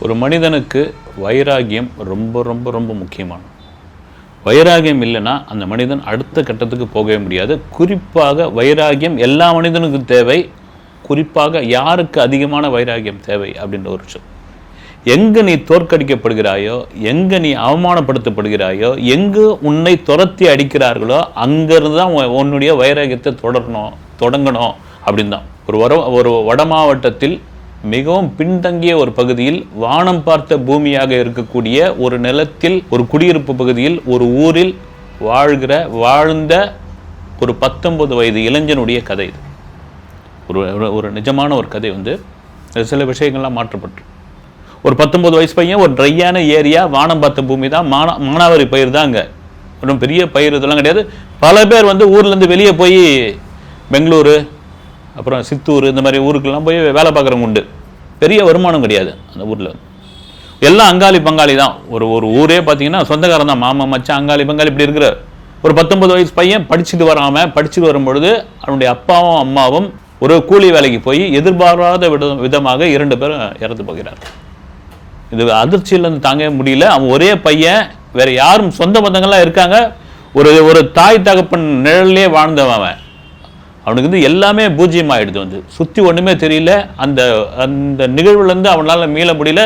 ஒரு மனிதனுக்கு வைராகியம் ரொம்ப ரொம்ப ரொம்ப முக்கியமானது. வைராகியம் இல்லைன்னா அந்த மனிதன் அடுத்த கட்டத்துக்கு போகவே முடியாது. குறிப்பாக வைராகியம் எல்லா மனிதனுக்கும் தேவை. குறிப்பாக யாருக்கு அதிகமான வைராகியம் தேவை அப்படின்ற ஒரு விஷயம். எங்கே நீ தோற்கடிக்கப்படுகிறாயோ, எங்கே நீ அவமானப்படுத்தப்படுகிறாயோ, எங்கு உன்னை துரத்தி அடிக்கிறார்களோ அங்கேருந்து தான் உன்னுடைய வைராகியத்தை தொடங்கணும் அப்படின்னு தான். ஒரு வட மாவட்டத்தில் மிகவும் பின்தங்கிய ஒரு பகுதியில் வானம் பார்த்த பூமியாக இருக்கக்கூடிய ஒரு நிலத்தில் ஒரு குடியிருப்பு பகுதியில் ஒரு ஊரில் வாழ்ந்த ஒரு 19 வயது இளைஞனுடைய கதை இது. ஒரு நிஜமான ஒரு கதை. சில விஷயங்கள்லாம் மாற்றப்பட்டு ஒரு 19 வயசு பையன், ஒரு ட்ரையான ஏரியா, வானம் பார்த்த பூமி தான், மானாவாரி பயிர் தான். அங்கே ஒன்றும் பெரிய பயிர் இதெல்லாம் கிடையாது. பல பேர் ஊர்லேருந்து வெளியே போய் பெங்களூரு, அப்புறம் சித்தூர், இந்த மாதிரி ஊருக்கெல்லாம் போய் வேலை பார்க்குறவங்க உண்டு. பெரிய வருமானம் கிடையாது அந்த ஊரில். எல்லாம் அங்காளி பங்காளி தான். ஒரு ஊரே பார்த்தீங்கன்னா சொந்தக்காரன் தான். மாமா மச்சான் அங்காளி பங்காளி இப்படி இருக்கிற ஒரு 19 வயசு பையன் படிச்சுட்டு வரும்பொழுது அவனுடைய அப்பாவும் அம்மாவும் ஒரு கூலி வேலைக்கு போய் எதிர்பாராத விதமாக 2 பேரும் இறந்து போகிறார். இது அதிர்ச்சியிலேருந்து தாங்க முடியல. அவன் ஒரே பையன், வேற யாரும் சொந்த பந்தங்கள்லாம் இருக்காங்க. ஒரு தாய் தகப்பன் நிழல்லே வாழ்ந்தவன் அவன். அவனுக்கு எல்லாமே பூஜ்ஜியம் ஆகிடுது. சுற்றி ஒன்றுமே தெரியல. அந்த நிகழ்வுலேருந்து அவனால் மீள முடியல.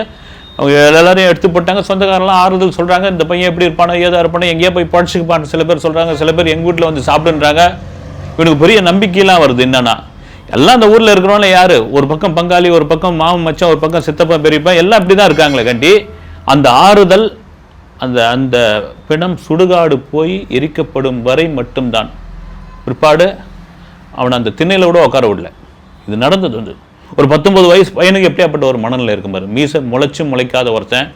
அவங்க எல்லாரையும் எடுத்து போட்டாங்க. சொந்தக்காரெல்லாம் ஆறுதல் சொல்கிறாங்க, இந்த பையன் எப்படி இருப்பானோ ஏதா இருப்பானோ, எங்கேயோ போய் படிச்சுக்குப்பான்னு சில பேர் சொல்கிறாங்க. சில பேர் எங்கள் வீட்டில் சாப்பிடுன்றாங்க. இவனுக்கு பெரிய நம்பிக்கையெல்லாம் வருது. என்னன்னா எல்லாம் அந்த ஊரில் இருக்கிறவங்கள யார், ஒரு பக்கம் பங்காளி, ஒரு பக்கம் மாமன் மச்சான், ஒரு பக்கம் சித்தப்பா பெரியப்பா, எல்லாம் அப்படி தான் இருக்காங்களே கண்டி. அந்த ஆறுதல், அந்த பிணம் சுடுகாடு போய் எரிக்கப்படும் வரை மட்டும்தான். பிற்பாடு அவனை அந்த திண்ணையில் கூட உட்கார விடல. இது நடந்தது. ஒரு 19 வயசு பையனுக்கு எப்படியாப்பட்ட ஒரு மனநிலை இருக்கும் பாரு. மீசை முளைக்காத ஒருத்தன்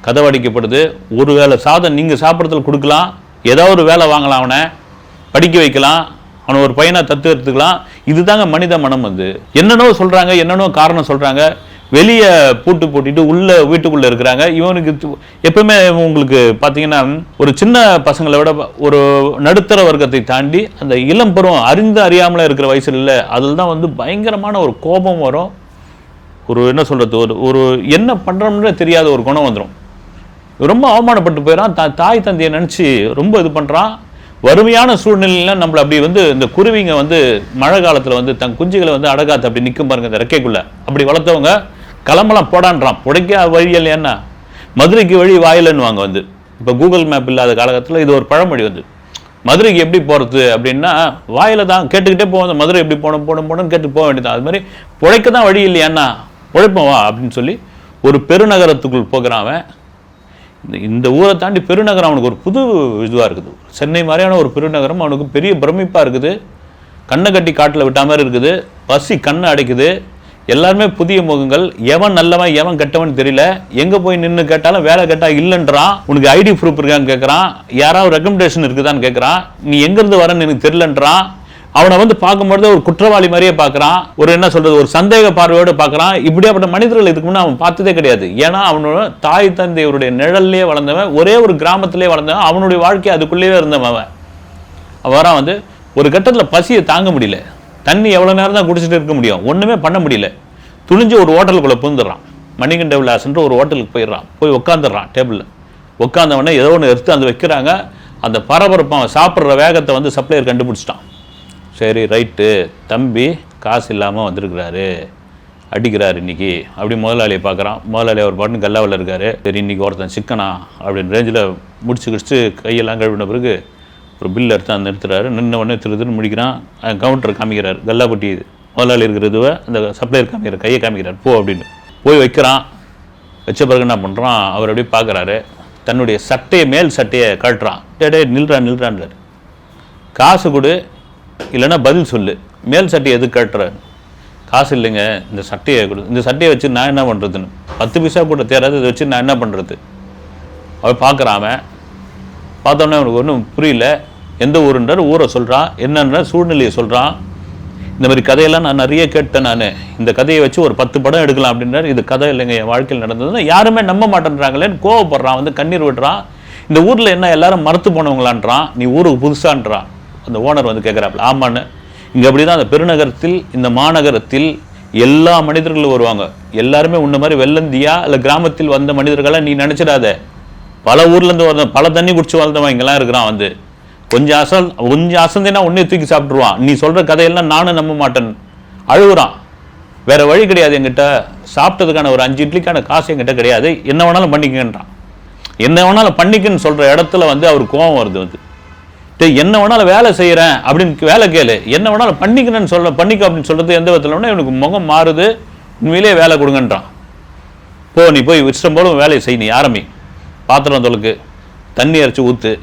கதவடிக்கப்படுது. ஒரு வேளை சாதம் நீங்கள் சாப்பிட்றதுல கொடுக்கலாம், ஏதாவது ஒரு வேலை வாங்கலாம், அவனை படிக்க வைக்கலாம், அவனை ஒரு பையனை தத்து எடுத்துக்கலாம். இதுதாங்க மனித மனம். என்னென்னோ சொல்கிறாங்க, என்னென்னோ காரணம் சொல்கிறாங்க. வெளியே பூட்டு போட்டிட்டு வீட்டுக்குள்ளே இருக்கிறாங்க. இவனுக்கு எப்பவுமே உங்களுக்கு பார்த்தீங்கன்னா ஒரு சின்ன பசங்களை விட ஒரு நடுத்தர வர்க்கத்தை தாண்டி அந்த இளம் பருவம் அறியாமல இருக்கிற வயசுல இல்லை, அதில் தான் பயங்கரமான ஒரு கோபம் வரும். என்ன சொல்கிறது, ஒரு என்ன பண்ணுறோம்னு தெரியாத ஒரு குணம் வந்துடும். ரொம்ப அவமானப்பட்டு போயிடான். தாய் தந்தையை நினச்சி ரொம்ப இது பண்ணுறான். வறுமையான சூழ்நிலையில் நம்மளை அப்படி இந்த குருவிங்க மழை காலத்தில் தன் குஞ்சுகளை அடகாத்து அப்படி நிற்கும் பாருங்க இந்த ரெக்கைக்குள்ள. அப்படி வளர்த்தவங்க கிளம்பலாம் போடான்றான். புடைக்க வழி இல்லையான்னா மதுரைக்கு வழி வாயிலன்னுவாங்க. இப்போ கூகுள் மேப் இல்லாத காலகட்டத்தில் இது ஒரு பழமொழி. மதுரைக்கு எப்படி போகிறது அப்படின்னா வாயில தான் கேட்டுக்கிட்டே போவோம். மதுரை எப்படி போகணும்னு கேட்டு போக வேண்டியதான். அது மாதிரி புழைக்க தான் வழி இல்லையாண்ணா, உழைப்போம் வா அப்படின்னு சொல்லி ஒரு பெருநகரத்துக்குள் போகிறான் அவன். இந்த ஊரை தாண்டி பெருநகரம் அவனுக்கு ஒரு புது இதுவாக இருக்குது. சென்னை மாதிரியான ஒரு பெருநகரம் அவனுக்கு பெரிய பிரமிப்பாக இருக்குது. கண்ணை கட்டி காட்டில் விட்ட மாதிரி இருக்குது. பசி கண்ணை அடைக்குது. எல்லாருமே புதிய முகங்கள். எவன் நல்லவன் எவன் கெட்டவன் தெரியல. எங்கே போய் நின்று கேட்டாலும் வேலை கேட்டால் இல்லைன்றான். உனக்கு ஐடி ப்ரூஃப் இருக்கான்னு கேட்குறான். யாராவது ரெக்கமெண்டேஷன் இருக்குதான்னு கேட்குறான். நீ எங்கேருந்து வரன்னு எனக்கு தெரியலன்றான். அவனை பார்க்கும்போது ஒரு குற்றவாளி மாதிரியே பார்க்குறான். என்ன சொல்கிறது, ஒரு சந்தேக பார்வையோடு பார்க்குறான். இப்படியாப்பட்ட மனிதர்கள் இதுக்கு முன்னே அவன் பார்த்ததே கிடையாது. ஏன்னா அவனோட தாய் தந்தையருடைய நிழல்லையே வளர்ந்தவன், ஒரே ஒரு கிராமத்திலே வளர்ந்தவன், அவனுடைய வாழ்க்கை அதுக்குள்ளேயே இருந்தவன். அவரான் ஒரு கட்டத்தில் பசியை தாங்க முடியல. தண்ணி எவ்வளோ நேரம் தான் குடிச்சிட்டு இருக்க முடியும், ஒன்றுமே பண்ண முடியல. துணிஞ்சு ஒரு ஹோட்டலுக்குள்ளே புகுந்துடுறான். மணிகண்ட விலாசன்ற ஒரு ஹோட்டலுக்கு போயிடுறான். போய் உட்காந்துடுறான் டேபிளில். உட்காந்தவொடனே ஏதோ ஒன்று எடுத்து வைக்கிறாங்க. அந்த பரபரப்பு அவன் சாப்பிட்ற வேகத்தை சப்ளையர் கண்டுபிடிச்சிட்டான். சரி ரைட்டு, தம்பி காசு இல்லாமல் வந்திருக்கிறாரு, அடிக்கிறாரு இன்னைக்கு அப்படி முதலாளியை பார்க்குறான். முதலாளி அவர் பாட்டு கல்லாவில் இருக்காரு. சரி இன்னைக்கு ஒருத்தன் சிக்கனா அப்படின்னு ரேஞ்சில் முடிச்சு கையெல்லாம் கழுவின பிறகு ஒரு பில் எடுத்து நிறுத்துறாரு. நின்ன உடனே திருதுன்னு முடிக்கிறான். கவுண்டர் காமிக்கிறார். கல்லாப்பட்டி முதலாளி இருக்கிறதுவை அந்த சப்ளையர் காமிக்கிறார். கையை காமிக்கிறார். போ அப்படின்னு போய் வைக்கிறான். வச்ச பிறகு என்ன பண்ணுறான், அவர் அப்படியே பார்க்குறாரு. தன்னுடைய மேல் சட்டையை கழட்டுறான். டே நில்றான்றார். காசு கொடு இல்லைன்னா பதில் சொல்லு, மேல் சட்டையை எதுக்கு கட்டுற? காசு இல்லைங்க, இந்த சட்டையை கொடு. இந்த சட்டையை வச்சு நான் என்ன பண்ணுறதுன்னு 10 பைசா கூட தேராது. இதை வச்சு நான் என்ன பண்ணுறது? அவன் பார்க்குறான். பார்த்தோன்னே அவனுக்கு ஒன்றும் புரியல. எந்த ஊருன்றார், ஊரை சொல்கிறான். என்னன்ற சூழ்நிலையை சொல்கிறான். இந்த மாதிரி கதையெல்லாம் நான் நிறைய கேட்டேன். நான் இந்த கதையை வச்சு ஒரு 10 படம் எடுக்கலாம் அப்படின்றார். இது கதை இல்லைங்க, என் வாழ்க்கையில் நடந்ததுன்னா யாருமே நம்ப மாட்டேன்றாங்களேன்னு கோவப்படுறான். கண்ணீர் விடுறான். இந்த ஊரில் என்ன எல்லாரும் மறுத்து போனவங்களான்றான். நீ ஊருக்கு புதுசான்றான். அந்த ஓனர் கேட்குறாப்புல. ஆமான்னு. இங்கே அப்படி தான் அந்த பெருநகரத்தில், இந்த மாநகரத்தில் எல்லா மனிதர்களும் வருவாங்க. எல்லாருமே உன்ன மாதிரி வெள்ளந்தியா இல்லை கிராமத்தில் வந்த மனிதர்களா நீ நினச்சிடாத. பல ஊர்லேருந்து வந்த, பல தண்ணி குடிச்சு வளர்ந்தவன் இங்கெல்லாம் இருக்கிறான். வந்து கொஞ்சம் அசந்தினா உன்னே தூக்கி சாப்பிட்ருவான். நீ சொல்கிற கதையெல்லாம் நானும் நம்ப மாட்டேன். அழுகுறான். வேற வழி கிடையாது, என்கிட்ட சாப்பிட்டதுக்கான ஒரு 5 இட்லிக்கான காசு என்கிட்ட கிடையாது, என்ன வேணாலும் பண்ணிக்கன்றான். என்ன வேணாலும் பண்ணிக்கன்னு சொல்கிற இடத்துல வந்து அவருக்கு கோபம் வருது. வந்து என்ன வேணாலும் வேலை செய்கிறேன் அப்படின்னு வேலை கேளு, என்ன வேணாலும் பண்ணிக்கணும்னு பண்ணிக்க அப்படின்னு சொல்கிறது எந்த விதத்தில் இவனுக்கு முகம் மாறுது. உண்மையிலேயே வேலை கொடுங்கன்றான். நீ போய் இஷ்டம் போல வேலையை செய், நீ ஆரம்பி, பாத்திரம் தொழுக்கு, தண்ணி அரைச்சி ஊற்று,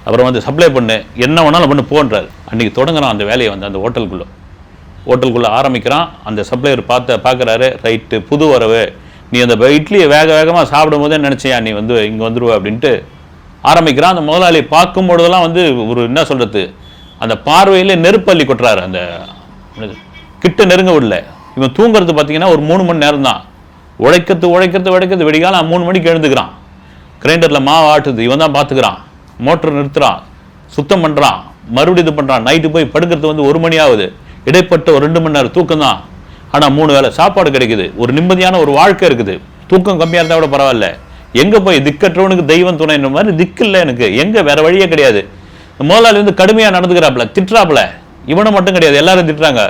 அப்புறம் வந்து சப்ளை பண்ணு, என்ன வேணாலும் பண்ணு போன்றார். அன்றைக்கி தொடங்குறான் அந்த வேலையை. வந்து அந்த ஹோட்டலுக்குள்ளே ஆரம்பிக்கிறான். அந்த சப்ளையர் பார்க்குறாரு, ரைட்டு புது வரவு, நீ அந்த இட்லியை வேகமாக சாப்பிடும் போதே நினச்சியா நீ வந்து இங்கே வந்துடுவ அப்படின்ட்டு ஆரம்பிக்கிறான். அந்த முதலாளி பார்க்கும்பொழுதெல்லாம் வந்து ஒரு என்ன சொல்கிறது, அந்த பார்வையில் நெருப்பள்ளி கொட்டுறாரு. அந்த கிட்ட நெருங்க விடல. இவன் தூங்குறது பார்த்தீங்கன்னா ஒரு 3 மணி நேரம் தான். உழைக்கிறது வெடிக்காலம் 3 மணிக்கு எழுந்துக்கிறான். கிரைண்டரில் மாவு ஆட்டுது, இவன் தான் பார்த்துக்கிறான். மோட்டர் நிறுத்துறான், சுத்தம் பண்ணுறான், மறுபடியும் இது பண்ணுறான். நைட்டு போய் படுக்கிறது வந்து 1 மணி ஆகுது. இடைப்பட்ட ஒரு 2 மணி நேரம் தூக்கம் தான். ஆனால் 3 வேளை சாப்பாடு கிடைக்குது, ஒரு நிம்மதியான ஒரு வாழ்க்கை இருக்குது. தூக்கம் கம்மியாக இருந்தால் கூட பரவாயில்ல. எங்கே போய் திக்கற்றவனுக்கு தெய்வம் துணைன்ற மாதிரி திக்கு இல்லை எனக்கு, எங்கே வேற வழியே கிடையாது. முதலாளி வந்து கடுமையாக நடந்துக்கிறாப்புல, திட்டுறாப்புல. இவனை மட்டும் கிடையாது, எல்லாரும் திட்டுறாங்க.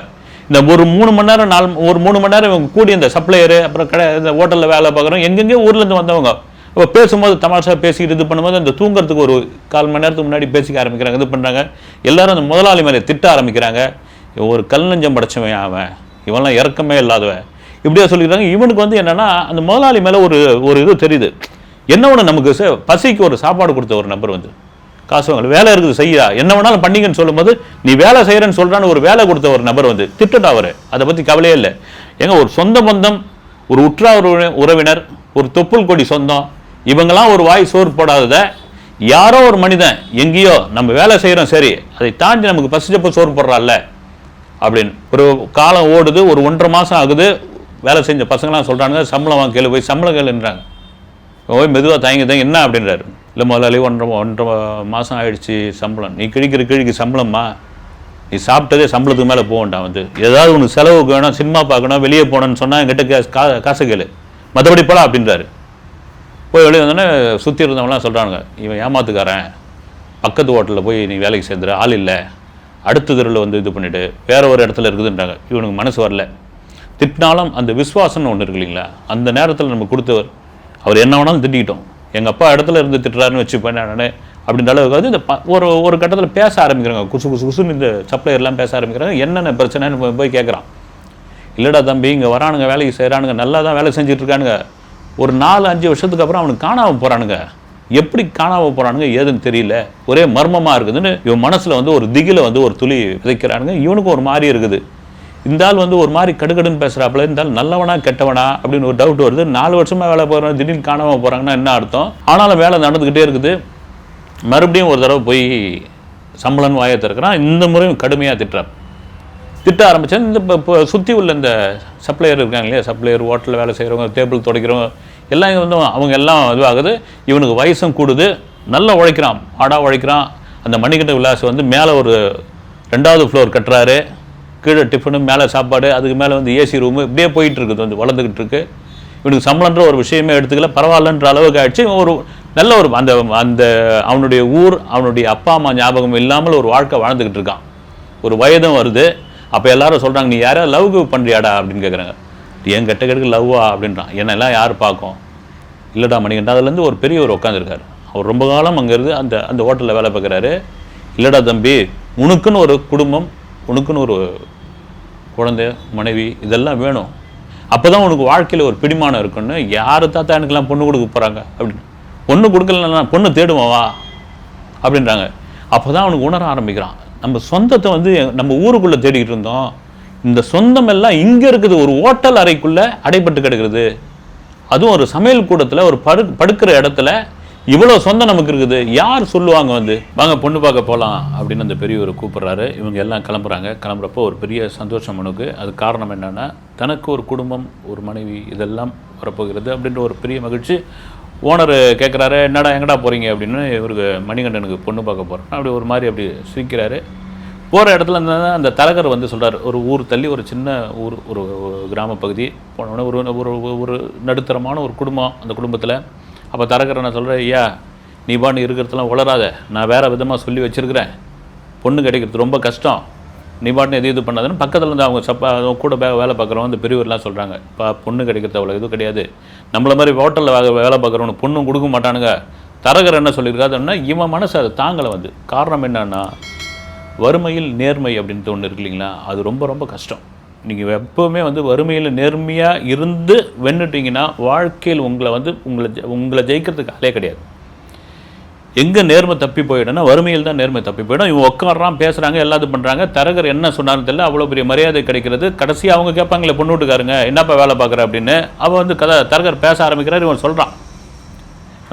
இந்த ஒரு 3 மணி நேரம் ஒரு 3 மணி நேரம் இவங்க கூடி இந்த சப்ளையரு, அப்புறம் இந்த ஹோட்டலில் வேலை பார்க்குறோம், எங்கெங்கே ஊர்லேருந்து வந்தவங்க இப்போ பேசும்போது தமாஷா பேசிக்கிட்டு இது பண்ணும்போது அந்த தூங்குறதுக்கு ஒரு 1/4 மணி நேரத்துக்கு முன்னாடி பேசிக்க ஆரம்பிக்கிறாங்க, இது பண்ணுறாங்க. எல்லாரும் அந்த முதலாளி மேலே திட்ட ஆரம்பிக்கிறாங்க. ஒரு கல் நெஞ்சம் படைச்சவன் அவன், இவன்லாம் இறக்கமே இல்லாதவன், இப்படியா சொல்லிக்கிறாங்க. இவனுக்கு வந்து என்னன்னா அந்த முதலாளி மேலே ஒரு இது தெரியுது. என்ன ஒன்று, நமக்கு பசிக்கு ஒரு சாப்பாடு கொடுத்த ஒரு நபர் வந்து காசு வாங்கல, வேலை இருக்குது செய்யா, என்ன வேணாலும் பண்ணிங்கன்னு சொல்லும்போது நீ வேலை செய்கிறேன்னு சொல்கிறான்னு ஒரு வேலை கொடுத்த ஒரு நபர் வந்து திட்டட்டா. அவர் அதை பற்றி கவலையே இல்லை. ஏங்க ஒரு சொந்த பந்தம், ஒரு உற்றார் உறவினர், ஒரு தொப்புள் கொடி சொந்தம், இவங்கெல்லாம் ஒரு வாய் சோறு போடாதத யாரோ ஒரு மனிதன் எங்கேயோ நம்ம வேலை செய்கிறோம், சரி அதை தாண்டி நமக்கு பசிச்சப்போ சோறு போடுறாள்ல அப்படின்னு ஒரு காலம் ஓடுது. ஒரு 1.5 மாதம் ஆகுது. வேலை செஞ்ச பசங்களாம் சொல்கிறாங்க, சம்பளம் வாங்க கேளு, போய் சம்பளம் கேளுன்றாங்க. போய் மெதுவாக தயங்கி என்ன அப்படின்றாரு. இல்லை முதலாளி 1.5 மாதம் ஆயிடுச்சு சம்பளம். நீ கிழிக்கு சம்பளம்மா, நீ சாப்பிட்டதே சம்பளத்துக்கு மேலே போகண்டாம். வந்து ஏதாவது உனக்கு செலவுக்கு வேணும், சினிமா பார்க்கணும், வெளியே போகணும்னு சொன்னால் என்கிட்ட காசு கேளு, மற்றபடி போலாம் அப்படின்றாரு. போய் வெளியே வந்தோடனே சுற்றி இருந்தவங்களாம் சொல்கிறாங்க, இவன் ஏமாத்துக்காரன், பக்கத்து ஹோட்டலில் போய் நீ வேலைக்கு சேர்ந்துரு, ஆள் இல்லை, அடுத்த தெருவில் வந்து இது பண்ணிவிட்டு வேறு ஒரு இடத்துல இருக்குதுன்றாங்க. இவனுக்கு மனசு வரல. திட்டினாலும் அந்த விசுவாசம்னு ஒன்று இருக்கு இல்லைங்களா, அந்த நேரத்தில் நம்ம கொடுத்தவர், அவர் என்ன வேணாலும் திட்டிக்கிட்டோம், எங்கள் அப்பா இடத்துல இருந்து திட்டுறாருன்னு வச்சுப்பேன் நான் அப்படின்ற அளவுக்கு வந்து இந்த ஒரு கட்டத்தில் பேச ஆரம்பிக்கிறாங்க. குசுன்னு இந்த சப்ளையர்லாம் பேச ஆரம்பிக்கிறாங்க. என்னென்ன பிரச்சனைன்னு போய் கேட்குறான். இல்லைடா தம்பி, இங்கே வரானுங்க, வேலைக்கு செய்கிறானுங்க, நல்லா தான் வேலை செஞ்சுட்டு இருக்கானுங்க, ஒரு 4-5 வருஷத்துக்கு அப்புறம் அவனுக்கு காணாமல் போகிறானுங்க, எப்படி காணாமல் போகிறானுங்க ஏதுன்னு தெரியல, ஒரே மர்மமாக இருக்குதுன்னு இவன் மனசில் வந்து ஒரு திகில வந்து ஒரு துளி விதைக்கிறானுங்க. இவனுக்கும் ஒரு மாதிரி இருக்குது. இந்த ஆள் வந்து ஒரு மாதிரி கடுகடுன்னு பேசுகிறாப்புல, இந்த ஆள் நல்லவனா கெட்டவனா அப்படின்னு ஒரு டவுட் வருது. 4 வருஷமாக வேலை போகிறோம், திடீர்னு காணாமல் போகிறாங்கன்னா என்ன அர்த்தம்? ஆனாலும் வேலை நடந்துக்கிட்டே இருக்குது. மறுபடியும் ஒரு தடவை போய் சம்பளம் வாயை திறக்கிறான். இந்த முறையும் கடுமையாக திட்ட ஆரம்பித்தேன். இந்த இப்போ சுற்றி உள்ள இந்த சப்ளையர் இருக்காங்க இல்லையா, சப்ளையர், ஹோட்டலில் வேலை செய்கிறவங்க, டேபிள் துடைக்கிறவங்க எல்லாம் இங்கே வந்து அவங்க எல்லாம் இதுவாகுது. இவனுக்கு வயசும் கூடுது, நல்லா உழைக்கிறான், உழைக்கிறான். அந்த மணிக்கட்ட விலாஸ் வந்து மேலே ஒரு 2வது ஃப்ளோர் கட்டுறாரு, கீழே டிஃபனு, மேலே சாப்பாடு, அதுக்கு மேலே வந்து ஏசி ரூமு, இப்படியே போயிட்டு இருக்குது, வந்து வளர்ந்துக்கிட்டு இருக்கு. இவனுக்கு சம்பளன்ற ஒரு விஷயமே எடுத்துக்கல, பரவாயில்லன்ற அளவுக்கு ஆயிடுச்சு. ஒரு நல்ல ஒரு அந்த அவனுடைய ஊர், அவனுடைய அப்பா அம்மா ஞாபகம் இல்லாமல் ஒரு வாழ்க்கை வாழ்ந்துக்கிட்டு இருக்கான். ஒரு வயதும் வருது. அப்போ எல்லாரும் சொல்கிறாங்க, நீ யாராவது லவ் பண்ணுறியாடா அப்படின்னு கேட்குறாங்க. என் கெட்ட லவ்வா அப்படின்றான். என்னெல்லாம் யார் பார்க்கும்? இல்லைடா மணிகண்டா, அதுலேருந்து ஒரு பெரியவர் உட்காந்துருக்காரு. அவர் ரொம்ப காலம் அங்கேருந்து அந்த ஹோட்டலில் வேலை பார்க்குறாரு. இல்லைடா தம்பி, உனக்குன்னு ஒரு குடும்பம், உனக்குன்னு ஒரு குழந்தை, மனைவி, இதெல்லாம் வேணும். அப்போ தான் உனக்கு வாழ்க்கையில் ஒரு பிடிமானம் இருக்குன்னு. யார் தாத்தா எனக்குலாம் பொண்ணு கொடுக்க போகிறாங்க அப்படின்னு. பொண்ணு கொடுக்கலன்னா பொண்ணு தேடுவாவா அப்படின்றாங்க. அப்போ தான் அவனுக்கு உணர ஆரம்பிக்கிறான், நம்ம சொந்தத்தை வந்து நம்ம ஊருக்குள்ளே தேடிக்கிட்டு இருந்தோம், இந்த சொந்தம் எல்லாம் இங்கே இருக்குது, ஒரு ஹோட்டல் அறைக்குள்ளே அடைபட்டு கிடக்கிறது, அதுவும் ஒரு சமையல் கூடத்தில் ஒரு படுக்கிற இடத்துல இவ்வளோ சொந்தம் நமக்கு இருக்குது, யார் சொல்லுவாங்க? வந்து வாங்க பொண்ணு பார்க்க போகலாம் அப்படின்னு அந்த பெரியவர் கூப்பிட்றாரு. இவங்க எல்லாம் கிளம்புறப்போ ஒரு பெரிய சந்தோஷம் அவனுக்கு. அது காரணம் என்னென்னா, தனக்கு ஒரு குடும்பம், ஒரு மனைவி, இதெல்லாம் வரப்போகிறது அப்படின்ற ஒரு பெரிய மகிழ்ச்சி. ஓனர் கேட்குறாரு, என்னடா எங்கடா போகிறீங்க அப்படின்னு. இவருக்கு மணிகண்டனுக்கு பொண்ணு பார்க்க போகிறேன் அப்படி ஒரு மாதிரி அப்படி சிரிக்கிறாரு. போகிற இடத்துல அந்த தரகர் வந்து சொல்கிறார், ஒரு ஊர் தள்ளி ஒரு சின்ன ஊர், ஒரு கிராம பகுதி போனோடனே ஒரு நடுத்தரமான ஒரு குடும்பம். அந்த குடும்பத்தில் அப்போ தரகர் என்ன சொல்கிறேன், ஐயா நீ பாட்டு இருக்கிறதுலாம் உளராத, நான் வேறு விதமாக சொல்லி வச்சுருக்கிறேன், பொண்ணு கிடைக்கிறது ரொம்ப கஷ்டம், நீ பாட்டு எது இது பண்ணாதுன்னு பக்கத்தில் இருந்து அவங்க கூட வேலை பார்க்குறவங்க அந்த பெரியவர்லாம் சொல்கிறாங்க, இப்போ பொண்ணு கிடைக்கிறது அவ்வளோ எதுவும் கிடையாது, நம்மளை மாதிரி ஹோட்டலில் வேலை பார்க்குறவனுக்கு பொண்ணும் கொடுக்க மாட்டானுங்க. தரகர் என்ன சொல்லியிருக்காதுன்னா இவன் மனசு அதை தாங்கலை வந்து. காரணம் என்னன்னா வறுமையில் நேர்மை அப்படின்ட்டு ஒன்று இருக்கு இல்லைங்களா, அது ரொம்ப ரொம்ப கஷ்டம். நீங்கள் எப்போவுமே வந்து வறுமையில் நேர்மையாக இருந்து வென்னுட்டிங்கன்னா வாழ்க்கையில் உங்களை ஜெயிக்கிறதுக்கு ஆளே கிடையாது. எங்கே நேர்மை தப்பி போயிடும்னா வறுமையில் தான் நேர்மை தப்பி போயிடும். இவன் உட்காடுறான், பேசுகிறாங்க, எல்லாத்தையும் பண்ணுறாங்க, தரகர் என்ன சொன்னாலும் தெரியல, அவ்வளோ பெரிய மரியாதை கிடைக்கிறது. கடைசியாக அவங்க கேட்பாங்களே பொண்ணு வீட்டுக்காருங்க என்னப்பா வேலை பார்க்குற அப்படின்னு. அவன் வந்து தரகர் பேச ஆரம்பிக்கிறார். இவன் சொல்கிறான்,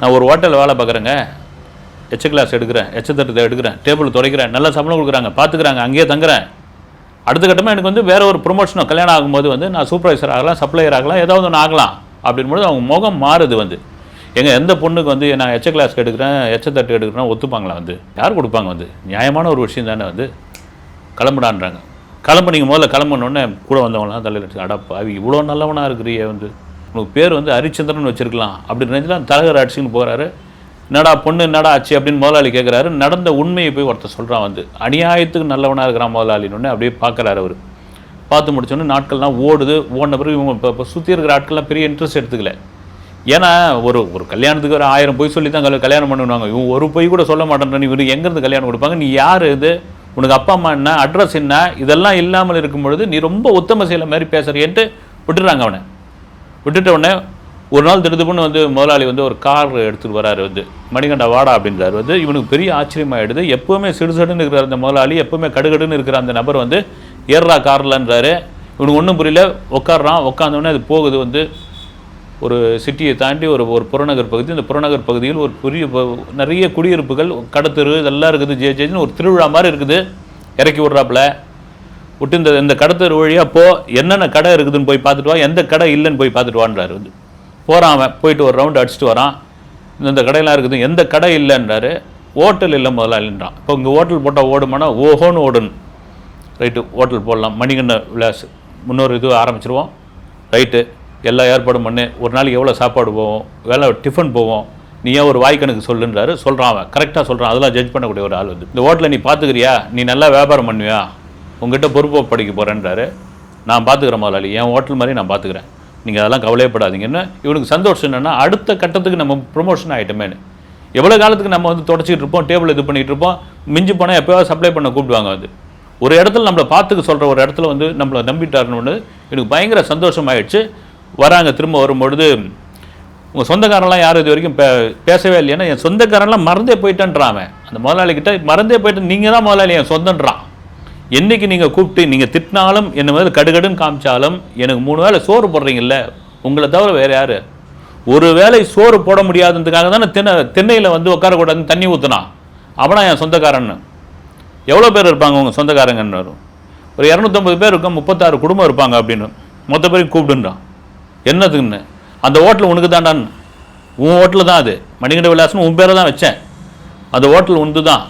நான் ஒரு ஹோட்டலில் வேலை பார்க்குறேங்க, எச்ச கிளாஸ் எடுக்கிறேன், எச்சத்தட்டு எடுக்கிறேன், டேபிள் துடைக்கிறேன், நல்லா சம்பளம் கொடுக்குறாங்க, பார்த்துக்கிறாங்க, அங்கேயே தங்குறேன். அடுத்த கட்டமாக எனக்கு வந்து வேறு ஒரு ப்ரொமோஷனோ கல்யாணம் ஆகும்போது வந்து நான் சூப்பர்வைசர் ஆகலாம், சப்ளையர் ஆகலாம், ஏதாவது ஒன்று ஆகலாம் அப்படின்போது அவங்க முகம் மாறுது வந்து. எந்த பொண்ணுக்கு வந்து நான் எச்ச கிளாஸ் எடுக்கிறேன், எச்சத்தட்டு எடுக்கிறேன் ஒத்துப்பாங்களா வந்து? யார் கொடுப்பாங்க வந்து? நியாயமான ஒரு விஷயம் தானே வந்து. கிளம்புடான்றாங்க. நீங்கள் முதல்ல கிளம்புனோடனே கூட வந்தவங்களாம் தலையில் அடிச்சு, அடப்பா இவ்வளோ நல்லவனாக இருக்கிறியே வந்து, உனக்கு பேர் வந்து ஹரிச்சந்திரன் வச்சுருக்கலாம் அப்படின்னு நினச்சிலாம் தரகர் அடிச்சுன்னு போகிறாரு. என்னடா பொண்ணு என்னடா ஆச்சு அப்படின்னு முதலாளி கேட்குறாரு. நடந்த உண்மையை போய் ஒருத்தர் சொல்கிறான் வந்து, அநியாயத்துக்கு நல்லவனாக இருக்கிறான் முதலாளின்னு. அப்படியே பார்க்குறாரு அவர். பார்த்து முடிச்சோன்னே நாட்கள்லாம் ஓடின பிறகு இவங்க இப்போ சுற்றி இருக்கிற ஆட்கள்லாம் பெரிய இன்ட்ரெஸ்ட் எடுத்துக்கல. ஏன்னா ஒரு கல்யாணத்துக்கு ஒரு 1000 பொய் சொல்லி தான் கல்யாணம் பண்ணுவாங்க. இவங்க ஒரு பொய் கூட சொல்ல மாட்டேன், இவரு எங்கேருந்து கல்யாணம் கொடுப்பாங்க, நீ யார் இது, உனக்கு அப்பா அம்மா என்ன, அட்ரஸ் என்ன, இதெல்லாம் இல்லாமல் இருக்கும் பொழுது நீ ரொம்ப உத்தம செயலை மாதிரி பேசுறியன்ட்டு விட்டுறாங்க. அவனை விட்டுட்ட உடனே ஒரு நாள் திடுதுப்புன்னு வந்து முதலாளி வந்து ஒரு கார் எடுத்துகிட்டு வராரு வந்து, மணிகண்டா வாடா அப்படின்றாரு வந்து. இவனுக்கு பெரிய ஆச்சரியமாகிடுது. எப்போவுமே சிடுசடுன்னு இருக்கிற அந்த முதலாளி, எப்போவுமே கடுகடுன்னு இருக்கிற அந்த நபர் வந்து ஏறா கார்லன்றாரு. இவனுக்கு ஒன்றும் புரியல. உட்காடுறான். உட்காந்தோடனே அது போகுது வந்து ஒரு சிட்டியை தாண்டி ஒரு புறநகர் பகுதி. இந்த புறநகர் பகுதியில் ஒரு நிறைய குடியிருப்புகள், கடத்தெரு இதெல்லாம் இருக்குது. ஜேஜேன்னு ஒரு திருவிழா மாதிரி இருக்குது. இறக்கி விட்றாப்புல விட்டு இந்த கடத்தெரு வழியாக என்னென்ன கடை இருக்குதுன்னு போய் பார்த்துட்டு வா, எந்த கடை இல்லைன்னு போய் பார்த்துட்டு வான்றாரு வந்து. போகிறான். அவன் போயிட்டு ஒரு ரவுண்டு அடிச்சுட்டு வரான். இந்த கடையெல்லாம் இருக்குது, எந்த கடை இல்லைன்றாரு. ஹோட்டல் இல்லை முதலாளின்றான். இப்போ இங்கே ஹோட்டல் போட்டால் ஓடுமானா ஓஹோன்னு ஓடணும். ரைட்டு, ஹோட்டல் போடலாம், மணிகண்ட விலாஸ் முன்னொரு இது ஆரம்பிச்சிருவோம். ரைட்டு, எல்லா ஏற்பாடும் பண்ணு, ஒரு நாளைக்கு எவ்வளோ சாப்பாடு போவோம், வேலை டிஃபன் போவோம், நீ ஏன் ஒரு வாய்க்கணக்கு சொல்லுன்றாரு. சொல்கிறான். அவன் கரெக்டாக சொல்கிறான். அதெல்லாம் ஜட்ஜ் பண்ணக்கூடிய ஒரு ஆள் வந்து, இந்த ஹோட்டலை நீ பார்த்துக்கிறியா, நீ நல்லா வியாபாரம் பண்ணுவியா, உங்ககிட்ட பொறுப்பை படிக்க போகிறேன்றாரு. நான் பார்த்துக்கிறேன் முதலாளி, என் ஹோட்டல் மாதிரி நான் பார்த்துக்கிறேன், நீங்கள் அதெல்லாம் கவலையப்படாதீங்கன்னு. இவனுக்கு சந்தோஷம் என்னென்னா அடுத்த கட்டத்துக்கு நம்ம ப்ரொமோஷன் ஆகிட்டோமேனு. எவ்வளோ காலத்துக்கு நம்ம வந்து தொடச்சிக்கிட்டு இருப்போம், டேபிள் இது பண்ணிகிட்டு இருப்போம், மிஞ்சி போனால் எப்போயாவது சப்ளை பண்ண கூப்பிடுவாங்க வந்து. ஒரு இடத்துல நம்மளை பார்த்துக்க சொல்கிற ஒரு இடத்துல வந்து நம்மளை நம்பிட்டாருன்னு எனக்கு பயங்கர சந்தோஷம் ஆகிடுச்சு. வராங்க. திரும்ப வரும்பொழுது உங்கள் சொந்தக்காரெல்லாம் யாரும் இது வரைக்கும் பேசவே இல்லைன்னா, என் சொந்தக்காரெல்லாம் மறந்தே போயிட்டேன்றான் அவன். அந்த முதலாளிக்கிட்ட மறந்தே போயிட்டு, நீங்கள் தான் முதலாளி என் சொந்தன்றான். என்றைக்கு நீங்கள் கூப்பிட்டு நீங்கள் திட்டினாலும் என்ன முதல்ல கடுகடுன்னு காமிச்சாலும் எனக்கு 3 வேளை சோறு போடுறீங்கல்ல, உங்களை தவிர வேறு யார்? ஒரு வேளை சோறு போட முடியாததுக்காக தானே தென்னையில் வந்து உட்காரக்கூடாதுன்னு தண்ணி ஊற்றுனான். அவனா என் சொந்தக்காரன்னு. எவ்வளோ பேர் இருப்பாங்க உங்கள் சொந்தக்காரங்கன்னு வரும். ஒரு 250 பேர் இருக்கும், 36 குடும்பம் இருப்பாங்க அப்படின்னு. மொத்த பேரையும் கூப்பிடுன்றான். என்னதுன்னு? அந்த ஹோட்டல் உனக்கு தாண்டான்னு. உன் ஹோட்டல் தான் அது, மணிகண்ட விலாசம்னு உன் பேரை தான் வச்சேன். அந்த ஹோட்டல் உண்டு தான்.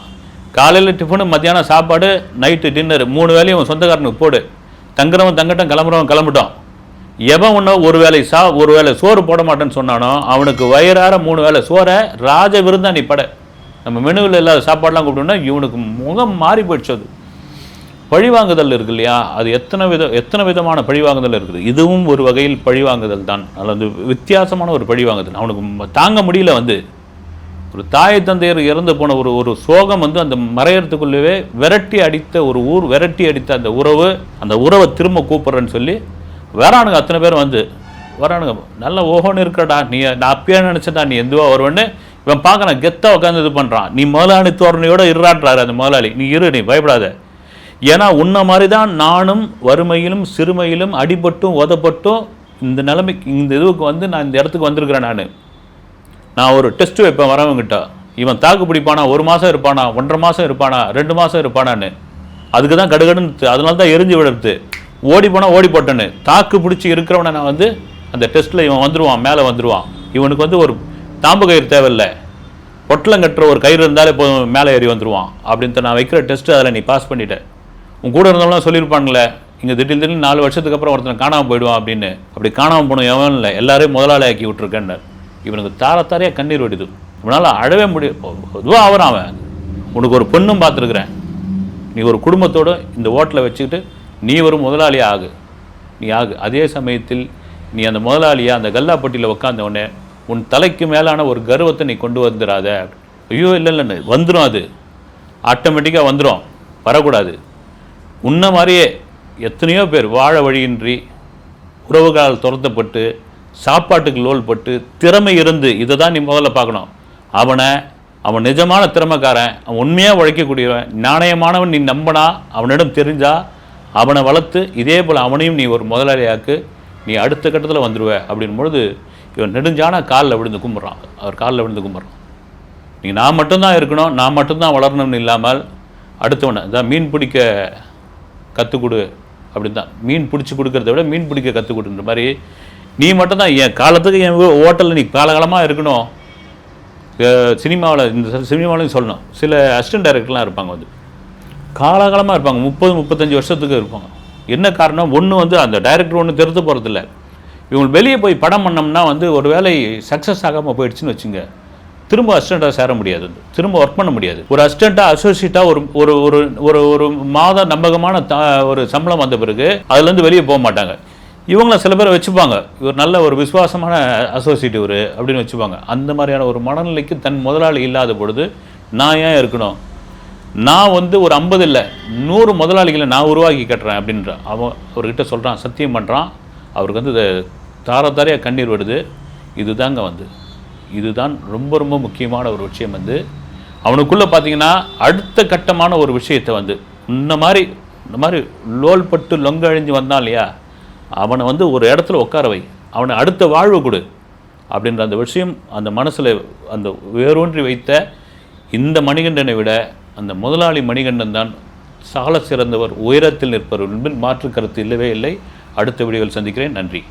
காலையில் டிஃபனு, மத்தியானம் சாப்பாடு, நைட்டு டின்னர், 3 வேலையும் உன் சொந்தக்காரனுக்கு போடு. தங்குறவன் தங்கட்டும், கிளம்புறவன் கிளம்பிட்டோம். எவன் ஒன்று ஒரு வேளை சோறு போட மாட்டேன்னு சொன்னானோ அவனுக்கு வயிறார 3 வேளை சோறை ராஜ விருந்தா நீ பட. நம்ம மெனுவில் இல்லாத சாப்பாடெலாம் கூப்பிட்டோம்னா இவனுக்கு முகம் மாறி போயிடுச்சு. அது பழிவாங்குதல் இருக்கு இல்லையா, அது எத்தனை விதமான பழிவாங்குதல் இருக்குது. இதுவும் ஒரு வகையில் பழிவாங்குதல் தான். அதில் வந்து வித்தியாசமான ஒரு பழிவாங்குதல். அவனுக்கு தாங்க முடியல வந்து. ஒரு தாய் தந்தையர் இறந்து போன ஒரு சோகம் வந்து அந்த மறையறதுக்குள்ளவே விரட்டி அடித்த ஒரு ஊர், விரட்டி அடித்த அந்த உறவை திரும்ப கூப்பிட்றேன்னு சொல்லி வரானுங்க. அத்தனை பேர் வந்து வரானுங்க. நல்லா ஓஹோன்னு இருக்கடா, நான் அப்பயே நினச்சேன்டா நீ எதுவா வருவேன்னு. இவன் பார்க்குறான், கெத்தாக உட்காந்து இது பண்ணுறான். நீ முதலாளி தோரணையோடு இருறான்றாரு அந்த முதலாளி. நீ நீ பயப்படாத, ஏன்னா உன்ன மாதிரி தான் நானும் வறுமையிலும் சிறுமையிலும் அடிபட்டும் உதப்பட்டும் இந்த நிலைமைக்கு இந்த இதுவுக்கு வந்து நான் இந்த இடத்துக்கு வந்திருக்கிறேன். நான் ஒரு டெஸ்ட் வைப்பேன் வரவங்கிட்ட, இவன் தாக்கு பிடிப்பானா, 1 மாதம் இருப்பானா, 1.5 மாதம் இருப்பானா, 2 மாதம் இருப்பானான்னு. அதுக்கு தான் கடுகடுன்னு, அதனால தான் எரிஞ்சு விடுறது. ஓடி போனால் ஓடி போட்டேன்னு. தாக்கு பிடிச்சி இருக்கிறவனை நான் வந்து அந்த டெஸ்ட்டில் இவன் வந்துடுவான், மேலே வந்துடுவான். இவனுக்கு வந்து ஒரு தாம்பு கயிறு தேவையில்லை, பொட்டலம் கட்டுற ஒரு கயிறு இருந்தாலே போதும் மேலே ஏறி வந்துடுவான் அப்படின்ட்டு நான் வைக்கிற டெஸ்ட்டு அதில் நீ பாஸ் பண்ணிட்டேன். உன் கூட இருந்தவங்களாம் சொல்லியிருப்பாங்களே, இங்கே திடீர்னு 4 வருஷத்துக்கு அப்புறம் ஒருத்தன் காணாமல் போயிடுவான் அப்படின்னு. அப்படி காணாமல் போன எவன் இல்லை, எல்லாரையும் முதலாளி ஆக்கி விட்டுருக்கேன்னு. இவனுக்கு தாரையாக கண்ணீர் வடிது. இவனால் அழவே முடியும். பொதுவாக அவன் உனக்கு ஒரு பொண்ணும் பார்த்துருக்குறேன், நீ ஒரு குடும்பத்தோடு இந்த ஹோட்டலை வச்சுக்கிட்டு நீ ஒரு முதலாளி ஆகு, நீ ஆகு. அதே சமயத்தில் நீ அந்த முதலாளியாக அந்த கல்லாப்பட்டியில் உட்காந்தவொடனே உன் தலைக்கு மேலான ஒரு கர்வத்தை நீ கொண்டு வந்துடாத. ஐயோ இல்லைன்னு வந்துடும், அது ஆட்டோமேட்டிக்காக வந்துடும், வரக்கூடாது. உன்ன மாதிரியே எத்தனையோ பேர் வாழ வழியின்றி, உறவுகளால் துரத்தப்பட்டு, சாப்பாட்டுக்கு லோல் பட்டு, திறமை இருந்து, இதை தான் நீ முதல்ல பார்க்கணும். அவன் நிஜமான திறமைக்காரன், அவன் உண்மையாக உழைக்கக்கூடியவன், நாணயமானவன், நீ நம்பினா, அவனிடம் தெரிஞ்சா அவனை வளர்த்து இதே போல் அவனையும் நீ ஒரு முதலாளியாக்கு, நீ அடுத்த கட்டத்தில் வந்துடுவ. அப்படின் பொழுது இவன் நெடுஞ்சான காலில் விழுந்து கும்பிட்றான். அவர் காலில் விழுந்து கும்பிட்றான். நீங்கள் நான் மட்டும்தான் இருக்கணும், நான் மட்டும்தான் வளரணும்னு இல்லாமல் அடுத்தவனை இதான் மீன் பிடிக்க கற்றுக் கொடு அப்படின்னு தான். மீன் பிடிச்சி கொடுக்கறத விட மீன் பிடிக்க கற்றுக் கொடுன்ற மாதிரி நீ மட்டும்தான் என் காலத்துக்கு என் ஹோட்டலில் நீ காலகாலமாக இருக்கணும். சினிமாவில் சொல்லணும், சில அசிஸ்டன்ட் டைரக்டர்லாம் இருப்பாங்க, வந்து காலகாலமாக இருப்பாங்க, 30-35 வருஷத்துக்கு இருப்பாங்க. என்ன காரணம்? ஒன்று அந்த டைரக்டர் ஒன்று தெரிந்து போகிறதில்ல. இவங்க வெளியே போய் படம் பண்ணோம்னா ஒரு வேலை சக்ஸஸ் ஆகாமல் போயிடுச்சுன்னு வச்சுங்க, திரும்ப அசிஸ்டண்ட்டாக சேர முடியாது, திரும்ப ஒர்க் பண்ண முடியாது. ஒரு அசிஸ்டண்ட்டாக அசோசியேட்டாக ஒரு ஒரு ஒரு ஒரு மாத நம்பகமான ஒரு சம்பளம் வந்த பிறகு அதுலேருந்து வெளியே போக மாட்டாங்க. இவங்கள சில பேரை வச்சுப்பாங்க, இவர் நல்ல ஒரு விசுவாசமான அசோசியேட் இவர் அப்படின்னு வச்சுப்பாங்க. அந்த மாதிரியான ஒரு மனநிலைக்கு தன் முதலாளி இல்லாத பொழுது நான் ஏன் இருக்கணும், நான் ஒரு 50 இல்லை 100 முதலாளிகளை நான் உருவாக்கி கட்டுறேன் அப்படின்ற அவர்கிட்ட சொல்கிறான், சத்தியம் பண்ணுறான். அவருக்கு தாரையாக கண்ணீர் வருது. இதுதான் ரொம்ப ரொம்ப முக்கியமான ஒரு விஷயம். அவனுக்குள்ளே பார்த்தீங்கன்னா அடுத்த கட்டமான ஒரு விஷயத்தை இந்த மாதிரி லோல் பட்டு லொங்க அழிஞ்சு வந்தான் இல்லையா, அவனை ஒரு இடத்துல உட்கார வை, அவனை அடுத்த வாழ்வு கொடு அப்படின்ற அந்த விஷயம் அந்த மனசில் அந்த வேரூன்றி வைத்த இந்த மணிகண்டனை விட அந்த முதலாளி மணிகண்டன் தான் சால சிறந்தவர், உயரத்தில் நிற்பவர் என்பதில் மாற்று கருத்து இல்லவே இல்லை. அடுத்த வீடியோவில் சந்திக்கிறேன். நன்றி.